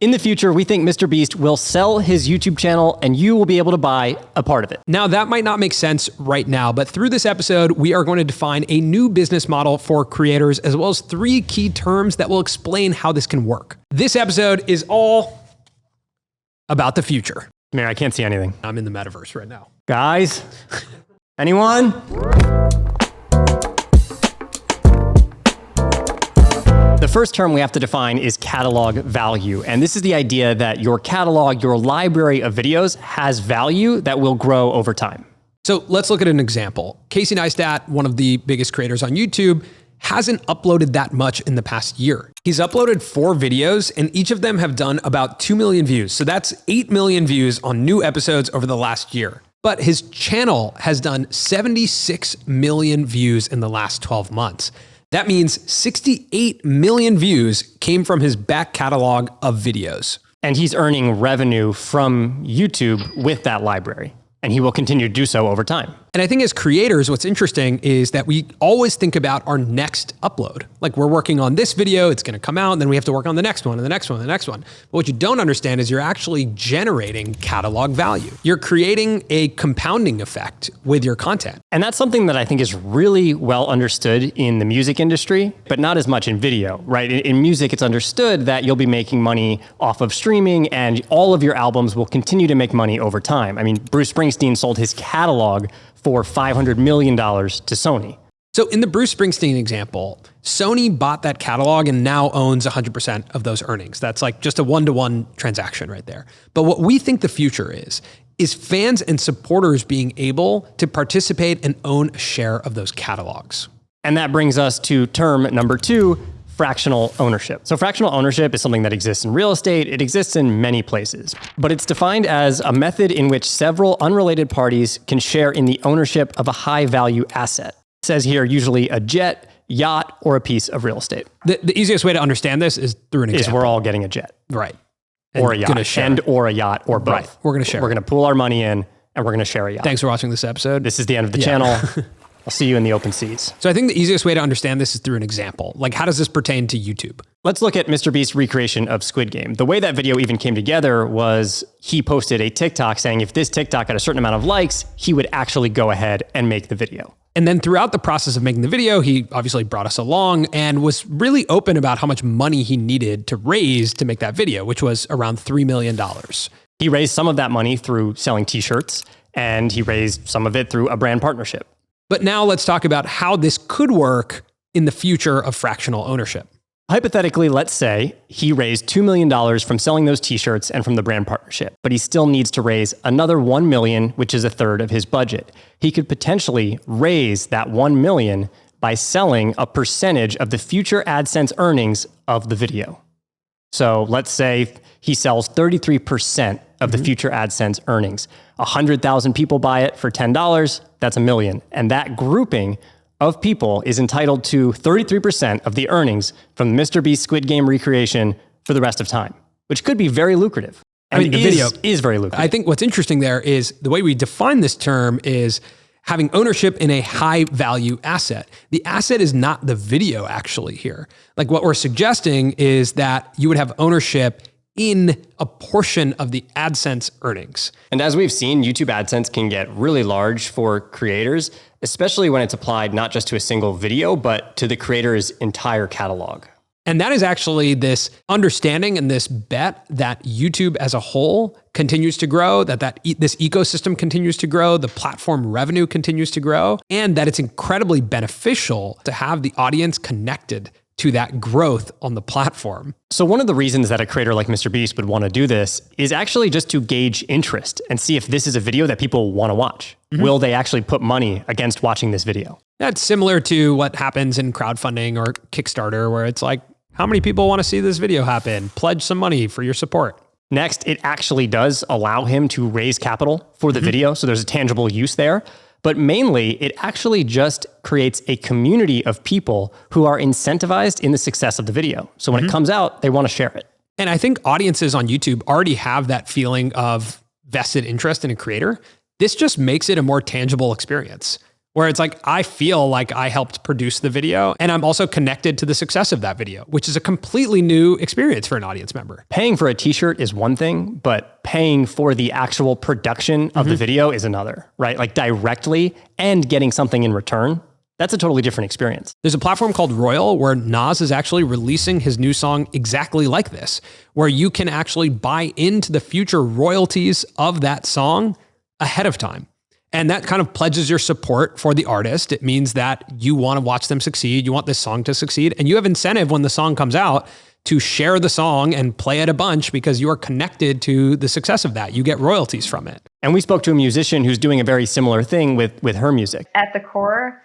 In the future, we think MrBeast will sell his YouTube channel and you will be able to buy a part of it. Now, that might not make sense right now, but through this episode, we are going to define a new business model for creators, as well as 3 key terms that will explain how this can work. This episode is all about the future. Man, I can't see anything. I'm in the metaverse right now. Guys, anyone? The first term we have to define is catalog value. And this is the idea that your catalog, your library of videos has value that will grow over time. So let's look at an example. Casey Neistat, one of the biggest creators on YouTube, hasn't uploaded that much in the past year. He's uploaded 4 videos and each of them have done about 2 million views. So that's 8 million views on new episodes over the last year. But his channel has done 76 million views in the last 12 months. That means 68 million views came from his back catalog of videos. And he's earning revenue from YouTube with that library. And he will continue to do so over time. And I think as creators, what's interesting is that we always think about our next upload. Like we're working on this video, it's gonna come out, and then we have to work on the next one and the next one and the next one. But what you don't understand is you're actually generating catalog value. You're creating a compounding effect with your content. And that's something that I think is really well understood in the music industry, but not as much in video, right? In music, it's understood that you'll be making money off of streaming and all of your albums will continue to make money over time. I mean, Bruce Springsteen sold his catalog for $500 million to Sony. So in the Bruce Springsteen example, Sony bought that catalog and now owns 100% of those earnings. That's like just a one-to-one transaction right there. But what we think the future is fans and supporters being able to participate and own a share of those catalogs. And that brings us to term number 2, fractional ownership. So fractional ownership is something that exists in real estate. It exists in many places, but it's defined as a method in which several unrelated parties can share in the ownership of a high value asset. It says here, usually a jet, yacht, or a piece of real estate. The easiest way to understand this is through an example. Is we're all getting a jet. Right. Or a yacht, or a yacht, or both. Right. We're going to share. We're going to pool our money in and we're going to share a yacht. Thanks for watching this episode. This is the end of the channel. I'll see you in the open seas. So I think the easiest way to understand this is through an example. Like, how does this pertain to YouTube? Let's look at MrBeast's recreation of Squid Game. The way that video even came together was he posted a TikTok saying if this TikTok got a certain amount of likes, he would actually go ahead and make the video. And then throughout the process of making the video, he obviously brought us along and was really open about how much money he needed to raise to make that video, which was around $3 million. He raised some of that money through selling t-shirts, and he raised some of it through a brand partnership. But now let's talk about how this could work in the future of fractional ownership. Hypothetically, let's say he raised $2 million from selling those t-shirts and from the brand partnership, but he still needs to raise another $1 million, which is a third of his budget. He could potentially raise that $1 million by selling a percentage of the future AdSense earnings of the video. So let's say he sells 33% of the future AdSense earnings. 100,000 people buy it for $10, that's $1 million. And that grouping of people is entitled to 33% of the earnings from the MrBeast Squid Game recreation for the rest of time, which could be very lucrative. I mean, the video is very lucrative. I think what's interesting there is the way we define this term is having ownership in a high value asset. The asset is not the video actually here. Like what we're suggesting is that you would have ownership in a portion of the AdSense earnings. And as we've seen, YouTube AdSense can get really large for creators, especially when it's applied not just to a single video, but to the creator's entire catalog. And that is actually this understanding and this bet that YouTube as a whole continues to grow, that this ecosystem continues to grow, the platform revenue continues to grow, and that it's incredibly beneficial to have the audience connected to that growth on the platform. So one of the reasons that a creator like MrBeast would want to do this is actually just to gauge interest and see if this is a video that people want to watch. Mm-hmm. Will they actually put money against watching this video? That's similar to what happens in crowdfunding or Kickstarter, where it's like, how many people want to see this video happen? Pledge some money for your support. Next, it actually does allow him to raise capital for the video. So there's a tangible use there. But mainly, it actually just creates a community of people who are incentivized in the success of the video. So when it comes out, they want to share it. And I think audiences on YouTube already have that feeling of vested interest in a creator. This just makes it a more tangible experience. where it's like, I feel like I helped produce the video and I'm also connected to the success of that video, which is a completely new experience for an audience member. Paying for a t-shirt is one thing, but paying for the actual production of the video is another, right? Like directly and getting something in return. That's a totally different experience. There's a platform called Royal where Nas is actually releasing his new song exactly like this, where you can actually buy into the future royalties of that song ahead of time. And that kind of pledges your support for the artist. It means that you want to watch them succeed. You want this song to succeed. And you have incentive when the song comes out to share the song and play it a bunch because you are connected to the success of that. You get royalties from it. And we spoke to a musician who's doing a very similar thing with her music. At the core,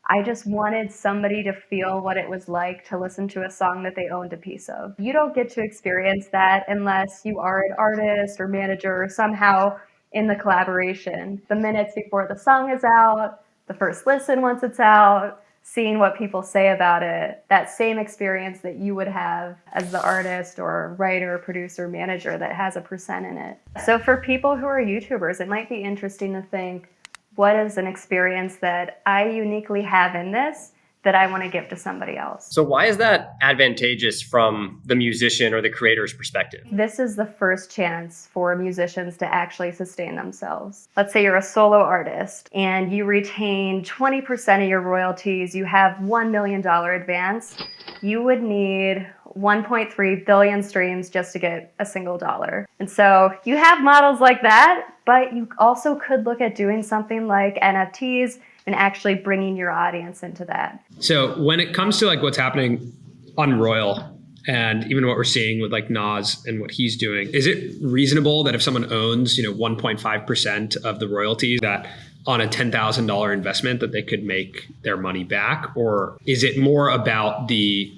I just wanted somebody to feel what it was like to listen to a song that they owned a piece of. You don't get to experience that unless you are an artist or manager or somehow in the collaboration. The minutes before the song is out, the first listen once it's out, seeing what people say about it, that same experience that you would have as the artist or writer, producer, manager that has a percent in it. So for people who are YouTubers, it might be interesting to think, what is an experience that I uniquely have in this that I want to give to somebody else? So why is that advantageous from the musician or the creator's perspective? This is the first chance for musicians to actually sustain themselves. Let's say you're a solo artist and you retain 20% of your royalties, you have $1 million advance. You would need 1.3 billion streams just to get a single dollar. And so you have models like that, but you also could look at doing something like NFTs and actually bringing your audience into that. So when it comes to like what's happening on Royal and even what we're seeing with like Nas and what he's doing, is it reasonable that if someone owns, 1.5% of the royalties, that on a $10,000 investment that they could make their money back? Or is it more about the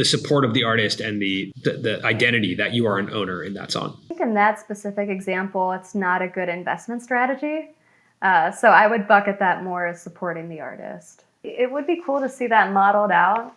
support of the artist and the identity that you are an owner in that song? I think in that specific example, it's not a good investment strategy. So I would bucket that more as supporting the artist. It would be cool to see that modeled out.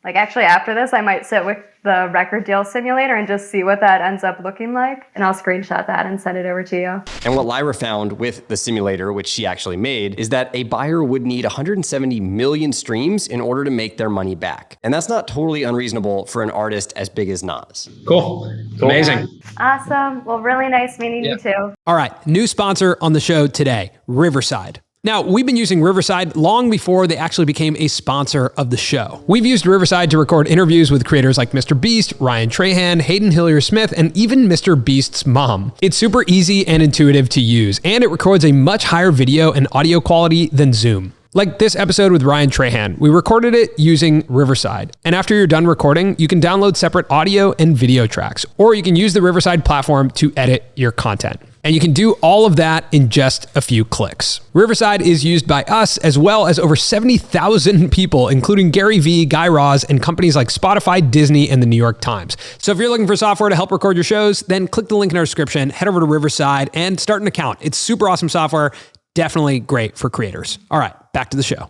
Like actually after this, I might sit with the record deal simulator and just see what that ends up looking like. And I'll screenshot that and send it over to you. And what Lyra found with the simulator, which she actually made, is that a buyer would need 170 million streams in order to make their money back. And that's not totally unreasonable for an artist as big as Nas. Cool. Amazing. Awesome. Well, really nice meeting you too. All right. New sponsor on the show today, Riverside. Now, we've been using Riverside long before they actually became a sponsor of the show. We've used Riverside to record interviews with creators like MrBeast, Ryan Trahan, Hayden Hillier-Smith, and even MrBeast's mom. It's super easy and intuitive to use, and it records a much higher video and audio quality than Zoom. Like this episode with Ryan Trahan, we recorded it using Riverside. And after you're done recording, you can download separate audio and video tracks, or you can use the Riverside platform to edit your content. And you can do all of that in just a few clicks. Riverside is used by us as well as over 70,000 people, including Gary Vee, Guy Raz, and companies like Spotify, Disney, and the New York Times. So if you're looking for software to help record your shows, then click the link in our description, head over to Riverside, and start an account. It's super awesome software, definitely great for creators. All right, back to the show.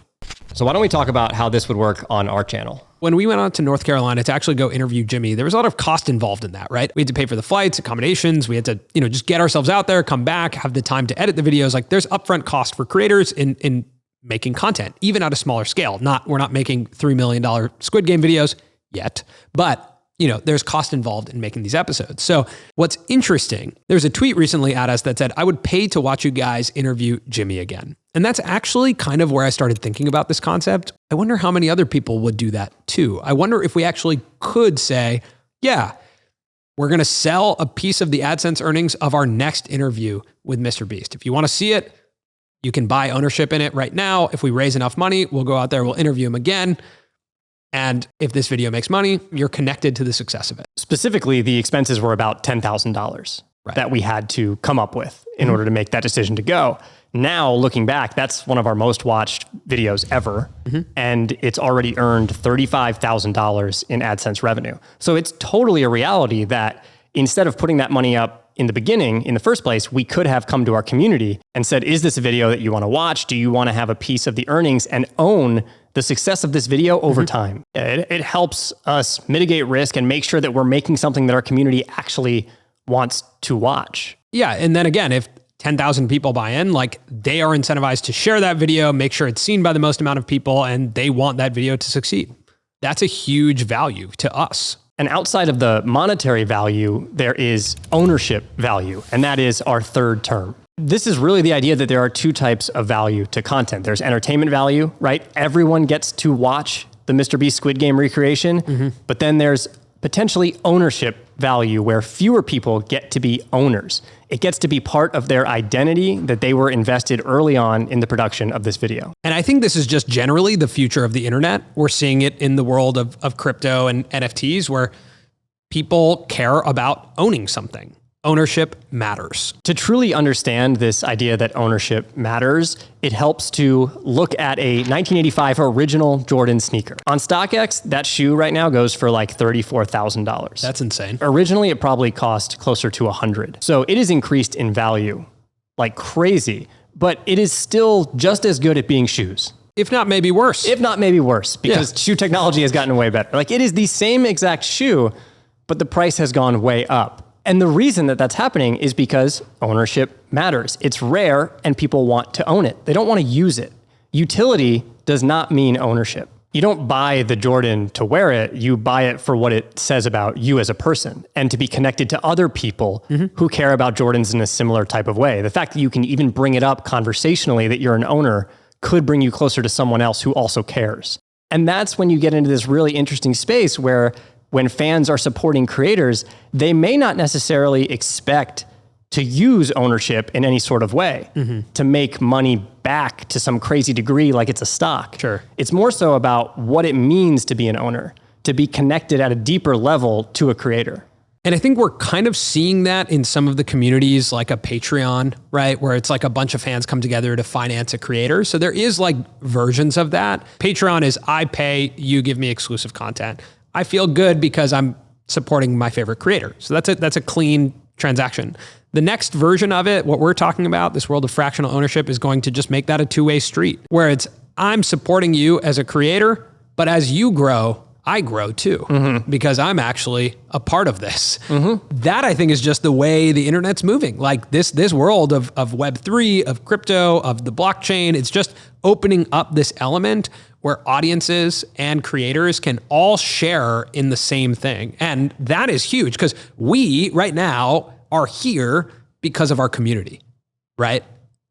So why don't we talk about how this would work on our channel? When we went out to North Carolina to actually go interview Jimmy, there was a lot of cost involved in that, right? We had to pay for the flights, accommodations. We had to, just get ourselves out there, come back, have the time to edit the videos. Like there's upfront cost for creators in making content, even at a smaller scale. We're not making $3 million Squid Game videos yet, but there's cost involved in making these episodes. So what's interesting, there's a tweet recently at us that said, I would pay to watch you guys interview Jimmy again. And that's actually kind of where I started thinking about this concept. I wonder how many other people would do that too. I wonder if we actually could say, yeah, we're going to sell a piece of the AdSense earnings of our next interview with MrBeast. If you want to see it, you can buy ownership in it right now. If we raise enough money, we'll go out there, we'll interview him again. And if this video makes money, you're connected to the success of it. Specifically, the expenses were about $10,000 that we had to come up with in order to make that decision to go. Now, looking back, that's one of our most watched videos ever. And it's already earned $35,000 in AdSense revenue. So it's totally a reality that instead of putting that money up in the beginning, in the first place, we could have come to our community and said, is this a video that you want to watch? Do you want to have a piece of the earnings and own the success of this video over time? It helps us mitigate risk and make sure that we're making something that our community actually wants to watch. Yeah. And then again, if 10,000 people buy in, like they are incentivized to share that video, make sure it's seen by the most amount of people, and they want that video to succeed. That's a huge value to us. And outside of the monetary value, there is ownership value, and that is our third term. This is really the idea that there are two types of value to content. There's entertainment value, right? Everyone gets to watch the MrBeast Squid Game recreation, but then there's potentially ownership value where fewer people get to be owners. It gets to be part of their identity that they were invested early on in the production of this video. And I think this is just generally the future of the internet. We're seeing it in the world of crypto and NFTs where people care about owning something. Ownership matters. To truly understand this idea that ownership matters, it helps to look at a 1985 original Jordan sneaker. On StockX, that shoe right now goes for like $34,000. That's insane. Originally, it probably cost closer to $100. So it is increased in value like crazy, but it is still just as good at being shoes. If not, maybe worse. If not, maybe worse, because shoe technology has gotten way better. Like it is the same exact shoe, but the price has gone way up. And the reason that that's happening is because ownership matters. It's rare and people want to own it. They don't want to use it. Utility does not mean ownership. You don't buy the Jordan to wear it. You buy it for what it says about you as a person and to be connected to other people who care about Jordans in a similar type of way. The fact that you can even bring it up conversationally that you're an owner could bring you closer to someone else who also cares. And that's when you get into this really interesting space where when fans are supporting creators, they may not necessarily expect to use ownership in any sort of way to make money back to some crazy degree like it's a stock. Sure. It's more so about what it means to be an owner, to be connected at a deeper level to a creator. And I think we're kind of seeing that in some of the communities like a Patreon, right? Where it's like a bunch of fans come together to finance a creator. So there is like versions of that. Patreon is I pay, you give me exclusive content. I feel good because I'm supporting my favorite creator. So that's a clean transaction. The next version of it, what we're talking about, this world of fractional ownership, is going to just make that a two-way street where it's I'm supporting you as a creator, but as you grow, I grow too because I'm actually a part of this. That I think is just the way the internet's moving. Like this world of Web3, of crypto, of the blockchain, it's just opening up this element where audiences and creators can all share in the same thing. And that is huge because we right now are here because of our community, right?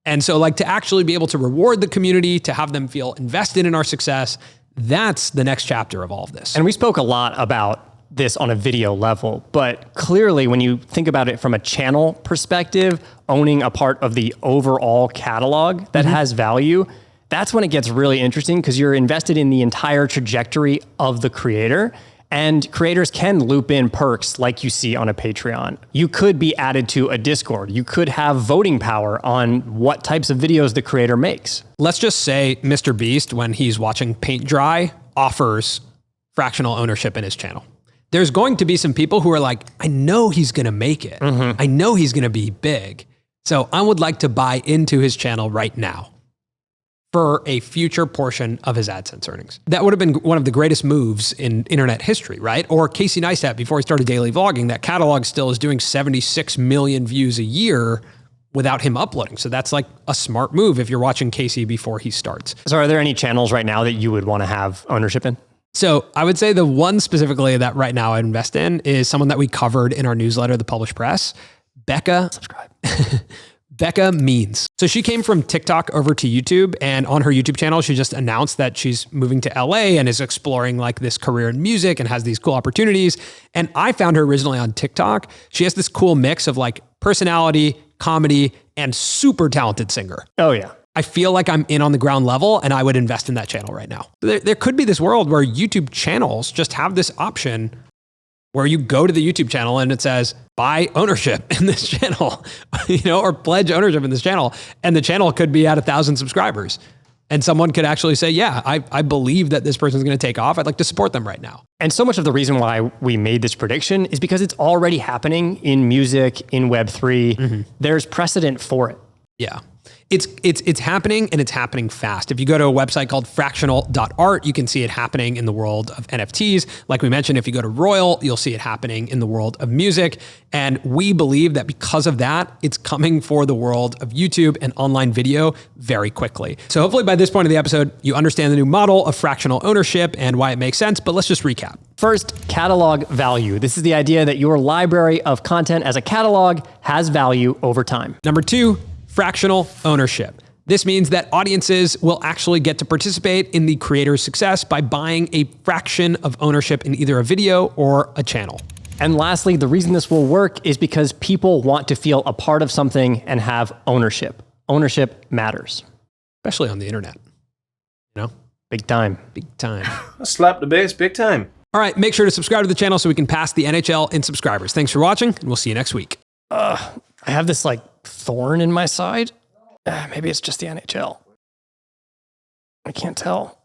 And so like to actually be able to reward the community, to have them feel invested in our success, that's the next chapter of all of this. And we spoke a lot about this on a video level, but clearly when you think about it from a channel perspective, owning a part of the overall catalog that has value, that's when it gets really interesting because you're invested in the entire trajectory of the creator. And creators can loop in perks like you see on a Patreon. You could be added to a Discord. You could have voting power on what types of videos the creator makes. Let's just say MrBeast, when he's watching paint dry, offers fractional ownership in his channel. There's going to be some people who are like, I know he's going to make it. I know he's going to be big. So I would like to buy into his channel right now for a future portion of his AdSense earnings. That would have been one of the greatest moves in internet history, right? Or Casey Neistat, before he started daily vlogging, that catalog still is doing 76 million views a year without him uploading. So that's like a smart move if you're watching Casey before he starts. So are there any channels right now that you would want to have ownership in? So I would say the one specifically that right now I'd invest in is someone that we covered in our newsletter, The Published Press, Becca. Subscribe. Becca Means. So she came from TikTok over to YouTube, and on her YouTube channel, she just announced that she's moving to LA and is exploring like this career in music and has these cool opportunities. And I found her originally on TikTok. She has this cool mix of like personality, comedy, and super talented singer. Oh yeah. I feel like I'm in on the ground level and I would invest in that channel right now. There could be this world where YouTube channels just have this option where you go to the YouTube channel and it says, buy ownership in this channel, or pledge ownership in this channel. And the channel could be at 1,000 subscribers. And someone could actually say, yeah, I believe that this person's going to take off. I'd like to support them right now. And so much of the reason why we made this prediction is because it's already happening in music, in Web3. There's precedent for it. Yeah. It's happening, and it's happening fast. If you go to a website called fractional.art, you can see it happening in the world of NFTs. Like we mentioned, if you go to Royal, you'll see it happening in the world of music. And we believe that because of that, it's coming for the world of YouTube and online video very quickly. So hopefully by this point of the episode, you understand the new model of fractional ownership and why it makes sense, but let's just recap. First, catalog value. This is the idea that your library of content as a catalog has value over time. Number 2, fractional ownership. This means that audiences will actually get to participate in the creator's success by buying a fraction of ownership in either a video or a channel. And lastly, the reason this will work is because people want to feel a part of something and have ownership. Ownership matters. Especially on the internet. You know? Big time. Big time. Slap the bass big time. All right, make sure to subscribe to the channel so we can pass the NHL in subscribers. Thanks for watching, and we'll see you next week. I have this thorn in my side. Maybe it's just the NHL. I can't tell.